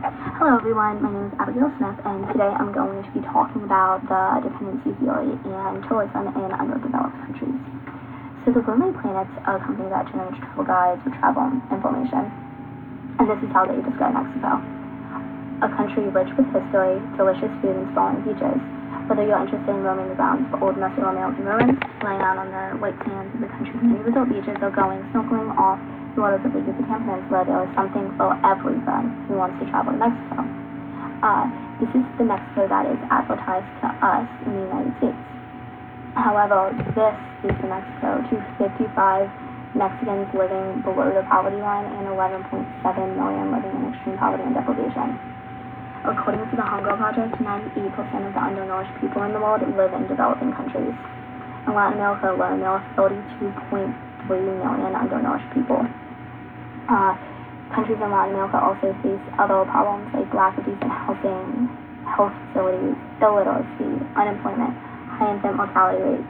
Hello everyone, my name is Abigail Smith, and today I'm going to be talking about the dependency theory and tourism in underdeveloped countries. So the Lonely Planet's a company that generates travel guides with travel information, and this is how they describe Mexico. A country rich with history, delicious food, and sprawling beaches. Whether you're interested in roaming the grounds of old Mesoamerican ruins, lying out on the white sands of the country's many resort beaches, or going snorkeling off the waters of the Yucatan Peninsula, there is something for everyone who wants to travel to Mexico. This is the Mexico that is advertised to us in the United States. However, this is the Mexico to 55 Mexicans living below the poverty line and 11.7 million living in extreme poverty and deprivation. According to the Hunger Project, 98% of the undernourished people in the world live in developing countries. In Latin America alone, there are 32.3 million undernourished people. Countries in Latin America also face other problems like lack of decent housing, health facilities, illiteracy, unemployment, high infant mortality rates,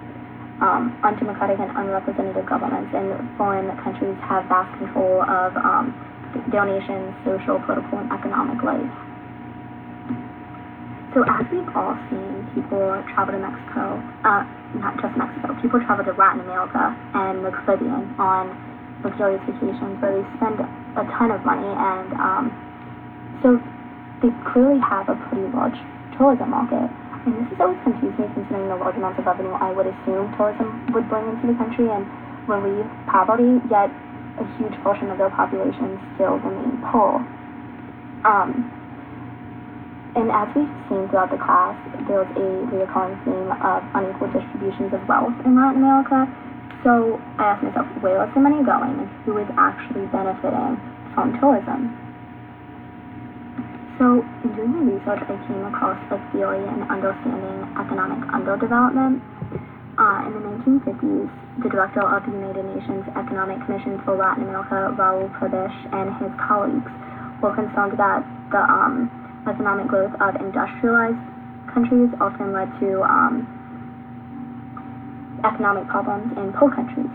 undemocratic and unrepresentative governments, and foreign countries have vast control of their nation's social, political, and economic life. So as we've all seen, people travel to Mexico, not just Mexico, people travel to Latin America and the Caribbean on luxurious vacations where they spend a ton of money, and so they clearly have a pretty large tourism market. And this has always confused me, considering the large amounts of revenue I would assume tourism would bring into the country and relieve poverty, yet a huge portion of their population still remain poor. And as we've seen throughout the class, there's a recurring theme of unequal distributions of wealth in Latin America. So I asked myself, where is the money going and who is actually benefiting from tourism? So in doing my research, I came across a theory in understanding economic underdevelopment. In the 1950s, the director of the United Nations Economic Commission for Latin America, Raul Prebisch, and his colleagues were concerned that the economic growth of industrialized countries often led to economic problems in poor countries.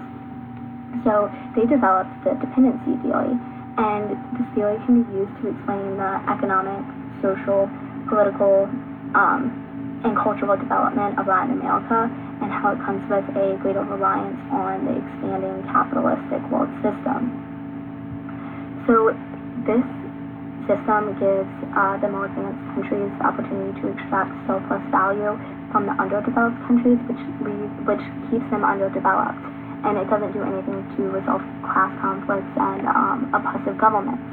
So they developed the dependency theory, and this theory can be used to explain the economic, social, political, and cultural development of Latin America and how it comes with a greater reliance on the expanding capitalistic world system. So this system gives the more advanced countries the opportunity to extract surplus value from the underdeveloped countries, which keeps them underdeveloped, and it doesn't do anything to resolve class conflicts and oppressive governments.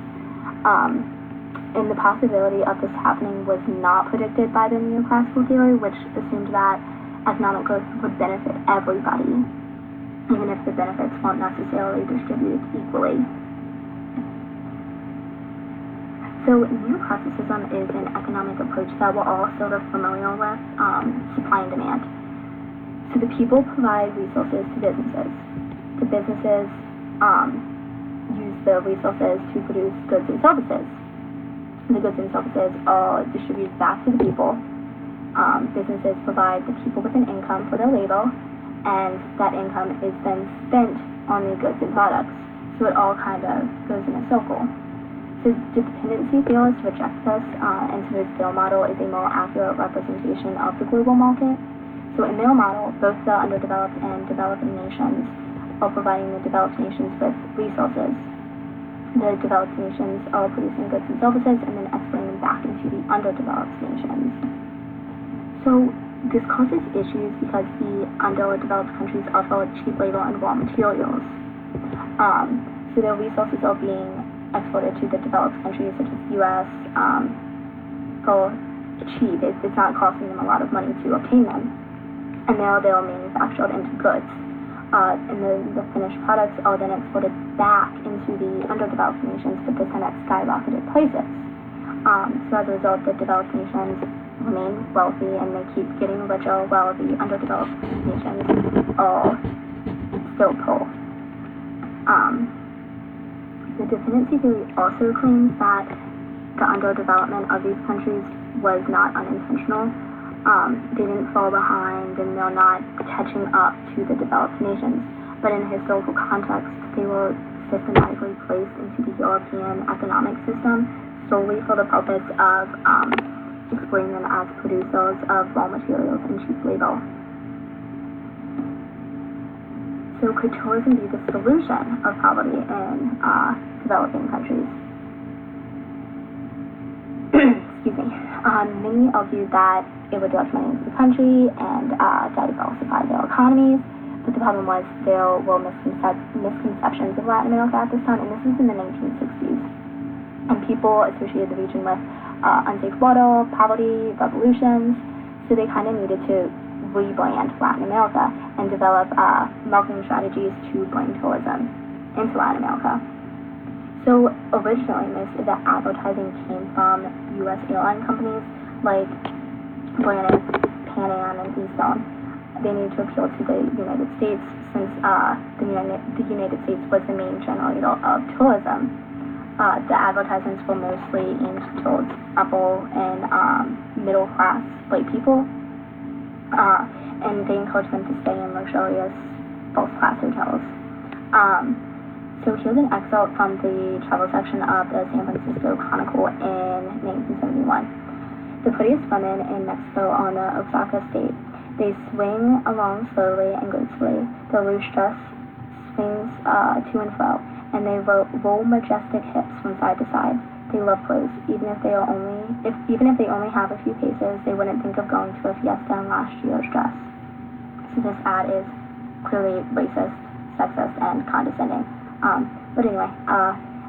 And the possibility of this happening was not predicted by the neoclassical theory, which assumed that economic growth would benefit everybody, even if the benefits weren't necessarily distributed equally. So neoclassicism is an economic approach that we're all sort of familiar with, supply and demand. So the people provide resources to businesses. The businesses use the resources to produce goods and services. The goods and services are distributed back to the people. Businesses provide the people with an income for their labor, and that income is then spent on the goods and products. So it all kind of goes in a circle. So dependency theorists reject this, and so their model is a more accurate representation of the global market. So in their model, both the underdeveloped and developing nations are providing the developed nations with resources. The developed nations are producing goods and services and then exporting them back into the underdeveloped nations. So this causes issues because the underdeveloped countries offer cheap labor and raw materials. So their resources are being exported to the developed countries such as the U.S. For cheap. It's not costing them a lot of money to obtain them. And now they are manufactured into goods. And then the finished products are then exported back into the underdeveloped nations, but this time at skyrocketed prices. So as a result, the developed nations remain wealthy and they keep getting richer while the underdeveloped nations are still poor. The dependency theory also claims that the underdevelopment of these countries was not unintentional. They didn't fall behind and they're not catching up to the developed nations, but in a historical context, they were systematically placed into the European economic system solely for the purpose of exploiting them as producers of raw materials and cheap labor. So could tourism be the solution of poverty in developing countries? Excuse me. Many argued that it would direct money into the country and diversify their economies, but the problem was there were misconceptions of Latin America at this time, and this was in the 1960s. And people associated the region with unsafe water, poverty, revolutions, so they kind of needed to rebrand Latin America and develop marketing strategies to bring tourism into Latin America. So originally, most of the advertising came from U.S. airline companies like British, Pan Am, and Eastern. They needed to appeal to the United States since the United States was the main generator of tourism. The advertisements were mostly aimed towards upper and middle class white people, and they encouraged them to stay in luxurious first class hotels. So here's an excerpt from the travel section of the San Francisco Chronicle in 1971. The prettiest women in Mexico are in the Oaxaca state. They swing along slowly and gracefully. Their loose dress swings to and fro, and they roll majestic hips from side to side. They love clothes, even if they only have a few paces. They wouldn't think of going to a fiesta in last year's dress. So this ad is clearly racist, sexist, and condescending. But anyway,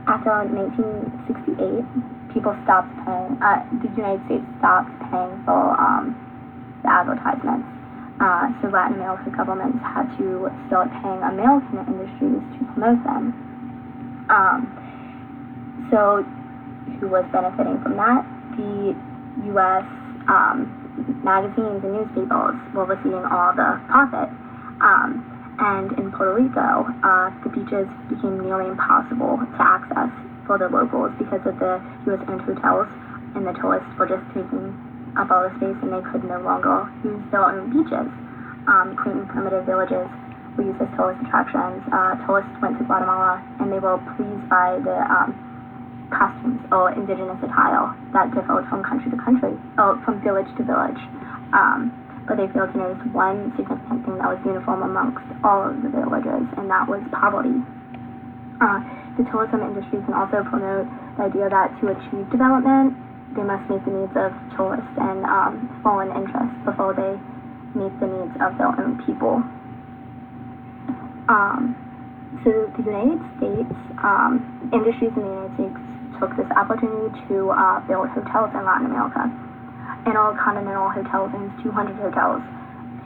after 1968, people stopped paying. The United States stopped paying for the advertisements. So Latin American governments had to start paying American industries to promote them. So who was benefiting from that? The U.S. Magazines and newspapers were receiving all the profit. And in Puerto Rico, the beaches became nearly impossible to access for the locals because of the U.S.-owned hotels, and the tourists were just taking up all the space, and they could no longer use their own beaches. Quaint and primitive villages were used as tourist attractions. Tourists went to Guatemala, and they were pleased by the costumes or indigenous attire that differed from country to country, or from village to village. But they failed to notice one significant thing that was uniform amongst all of the villages, and that was poverty. The tourism industry can also promote the idea that to achieve development, they must meet the needs of tourists and foreign interests before they meet the needs of their own people. So the United States, industries in the United States took this opportunity to build hotels in Latin America. Intercontinental Hotels owns 200 hotels.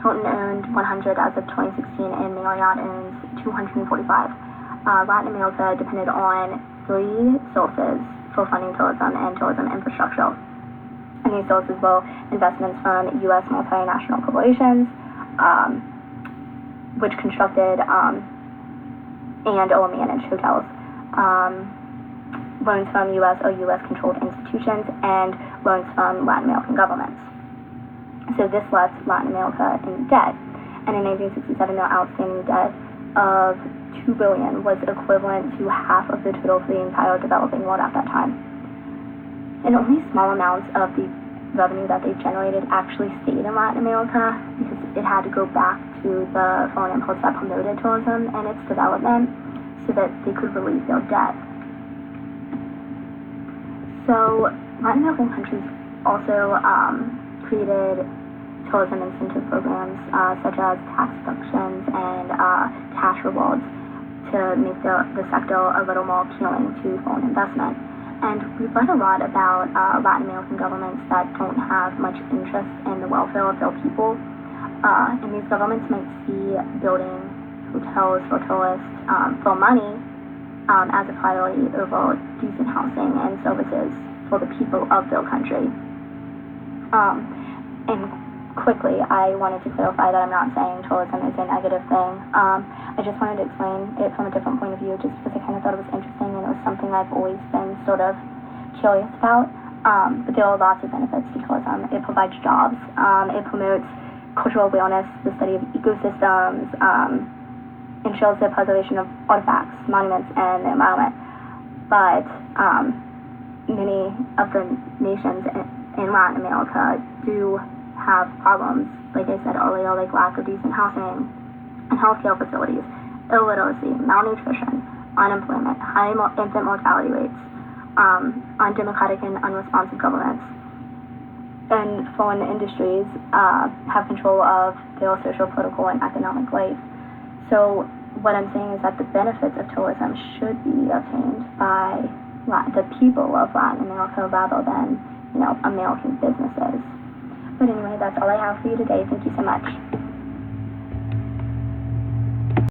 Hilton owned 100 as of 2016, and Marriott owns 245. Latin America depended on three sources for funding tourism and tourism infrastructure. And these sources were investments from U.S. multinational corporations, which constructed and or managed hotels, loans from U.S. or U.S.-controlled institutions, and loans from Latin American governments. So this left Latin America in debt, and in 1967 their outstanding debt of $2 billion was equivalent to half of the total for the entire developing world at that time. And only small amounts of the revenue that they generated actually stayed in Latin America, because it had to go back to the foreign imports that promoted tourism and its development so that they could relieve their debt. So Latin American countries also created tourism incentive programs such as tax deductions and cash rewards to make the sector a little more appealing to foreign investment. And we've read a lot about Latin American governments that don't have much interest in the welfare of their people. And these governments might see building hotels for tourists for money as a priority over decent housing and services for the people of their country. And quickly, I wanted to clarify that I'm not saying tourism is a negative thing. I just wanted to explain it from a different point of view, just because I kind of thought it was interesting and it was something I've always been sort of curious about. But there are lots of benefits to tourism. It provides jobs. It promotes cultural awareness, the study of ecosystems, ensures the preservation of artifacts, monuments, and the environment. But many of the nations in Latin America do have problems, like I said earlier, like lack of decent housing and healthcare facilities, illiteracy, malnutrition, unemployment, high infant mortality rates, undemocratic and unresponsive governments, and foreign industries have control of their social, political, and economic life. So what I'm saying is that the benefits of tourism should be obtained by the people of Latin America rather than, American businesses. But anyway, that's all I have for you today. Thank you so much.